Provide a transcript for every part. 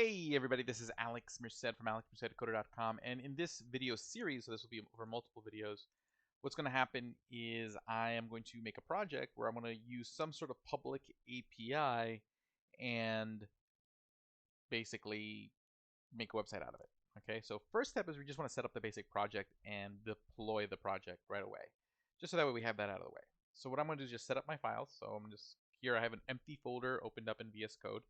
Hey everybody, this is Alex Merced from alexmercedcoder.com, and in this video series, so this will be over multiple videos, what's going to happen is I am going to make a project where I'm going to use some sort of public API and basically make a website out of it. Okay, so first step is we just want to set up the basic project and deploy the project right away, just so that way we have that out of the way. So what I'm going to do is just set up my files. So I'm just here, I have an empty folder opened up in VS Code.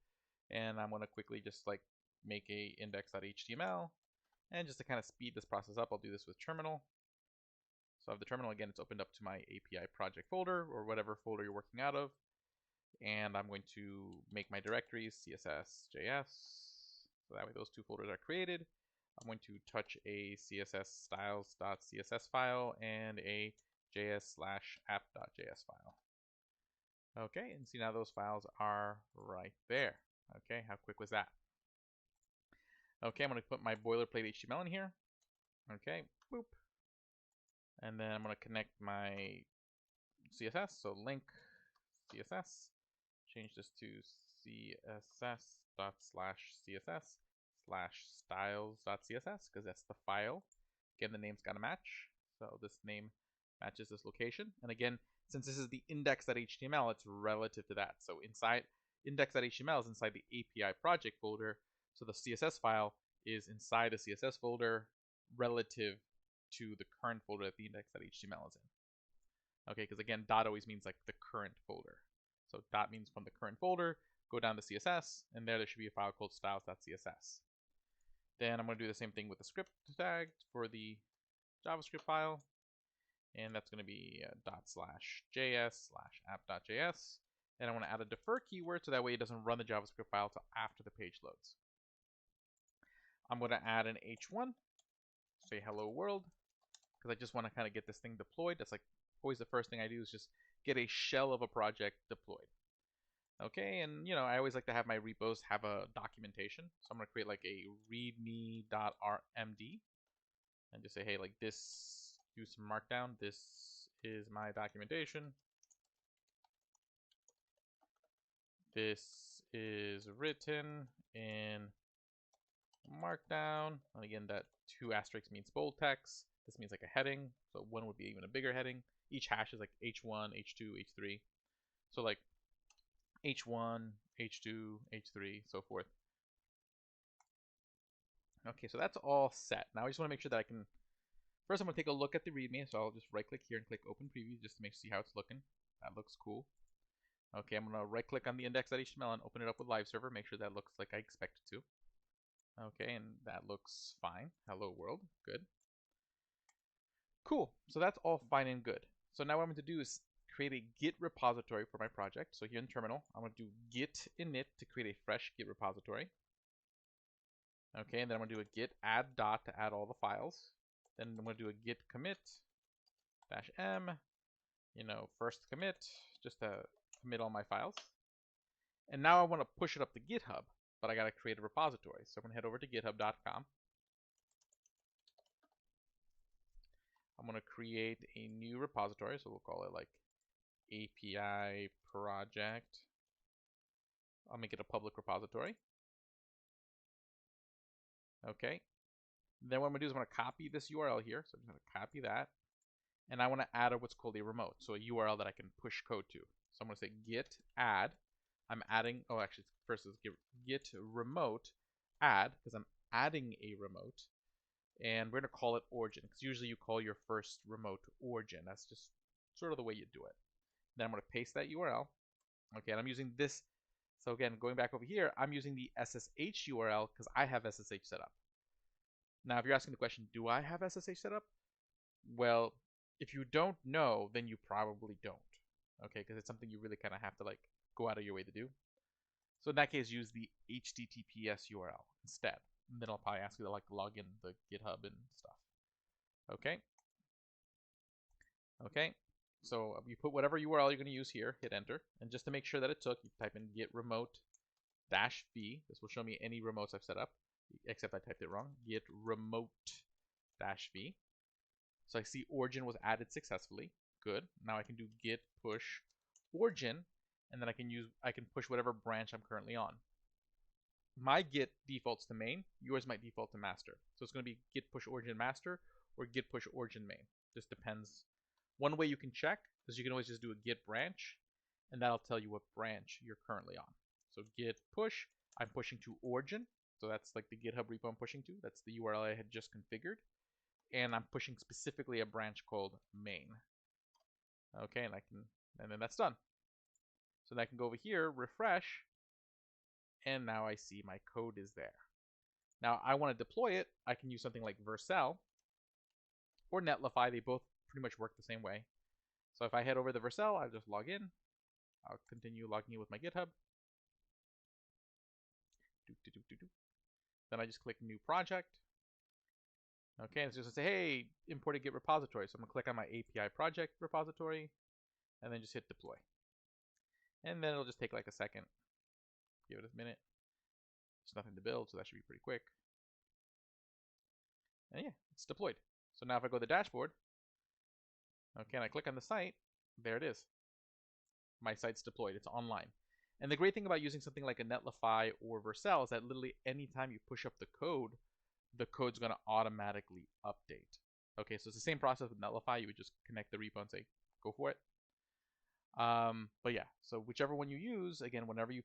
And I'm going to quickly just like make a index.html, and just to kind of speed this process up, I'll do this with terminal. So I have the terminal again, it's opened up to my API project folder or whatever folder you're working out of, and I'm going to make my directories CSS, JS, so that way those two folders are created. I'm going to touch a CSS styles.css file and a js/app.js file. Okay, and see now those files are right there. Okay, how quick was that? Okay, I'm going to put my boilerplate HTML in here. Okay, boop. And then I'm going to connect my CSS. So link CSS. Change this to css./css/styles.css because that's the file. Again, the name's got to match. So this name matches this location. And again, since this is the index.html, it's relative to that. So inside index.html is inside the API project folder. So the CSS file is inside the CSS folder relative to the current folder that the index.html is in. Okay, because again, dot always means like the current folder. So dot means from the current folder, go down to CSS, and there should be a file called styles.css. Then I'm going to do the same thing with the script tag for the JavaScript file. And that's going to be ./js/app.js. And I want to add a defer keyword so that way it doesn't run the JavaScript file until after the page loads. I'm going to add an h1, say hello world, because I just want to kind of get this thing deployed. That's like always the first thing I do is just get a shell of a project deployed. Okay, and you know, I always like to have my repos have a documentation. So I'm going to create like a readme.rmd and just say, hey, like this, use some markdown. This is my documentation. This is written in markdown. And again, that 2 asterisks means bold text. This means like a heading. So 1 would be even a bigger heading. Each hash is like h1, h2, h3. So like h1, h2, h3, so forth. Okay, so that's all set. Now I just want to make sure that I can. First, I'm going to take a look at the README. So I'll just right click here and click Open Preview just to see how it's looking. That looks cool. Okay, I'm going to right click on the index.html and open it up with Live Server. Make sure that looks like I expect it to. Okay, and that looks fine. Hello world, good. Cool, so that's all fine and good. So now what I'm going to do is create a Git repository for my project. So here in terminal, I'm going to do git init to create a fresh Git repository. Okay, and then I'm going to do a git add dot to add all the files. Then I'm going to do a git commit -m, you know, first commit, just to commit all my files. And now I want to push it up to GitHub, but I got to create a repository. So I'm going to head over to github.com. I'm going to create a new repository. So we'll call it like API project. I'll make it a public repository. Okay. Then what I'm going to do is I'm going to copy this URL here. So I'm going to copy that. And I want to add what's called a remote. So a URL that I can push code to. So I'm going to say git add. I'm adding, oh, actually, first is git remote add, because I'm adding a remote. And we're going to call it origin, because usually you call your first remote origin. That's just sort of the way you do it. Then I'm going to paste that URL. Okay, and I'm using this. So again, going back over here, I'm using the SSH URL because I have SSH set up. Now, if you're asking the question, do I have SSH set up? Well, if you don't know, then you probably don't. Okay, because it's something you really kind of have to like go out of your way to do. So in that case, use the HTTPS URL instead. And then I'll probably ask you to like log in the GitHub and stuff. Okay. Okay. So you put whatever URL you're going to use here, hit enter. And just to make sure that it took, you type in git remote -v. This will show me any remotes I've set up, except I typed it wrong. Git remote -v. So I see origin was added successfully. Good. Now I can do git push origin, and then I can push whatever branch I'm currently on. my Git defaults to main, yours might default to master. So it's going to be git push origin master or git push origin main. Just depends. One way you can check is you can always just do a git branch, and that'll tell you what branch you're currently on. So git push, I'm pushing to origin. So that's like the GitHub repo I'm pushing to. That's the URL I had just configured. And I'm pushing specifically a branch called main. Okay, and then that's done. So then I can go over here, refresh, and now I see my code is there. Now I want to deploy it. I can use something like Vercel or Netlify. They both pretty much work the same way. So if I head over to Vercel, I'll just log in. I'll continue logging in with my GitHub. Then I just click New Project. Okay, and it's just going to say, hey, import a Git repository. So I'm going to click on my API project repository, and then just hit deploy. And then it'll just take like a second. Give it a minute. There's nothing to build, so that should be pretty quick. And yeah, it's deployed. So now if I go to the dashboard, okay, and I click on the site, there it is. My site's deployed. It's online. And the great thing about using something like a Netlify or Vercel is that literally anytime you push up the code's going to automatically update. Okay, so it's the same process with Netlify. You would just connect the repo and say, go for it. But yeah, so whichever one you use, again, whenever you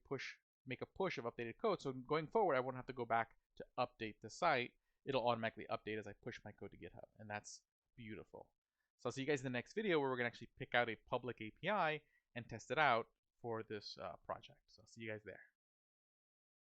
make a push of updated code, so going forward, I won't have to go back to update the site. It'll automatically update as I push my code to GitHub, and that's beautiful. So I'll see you guys in the next video where we're going to actually pick out a public API and test it out for this project. So I'll see you guys there.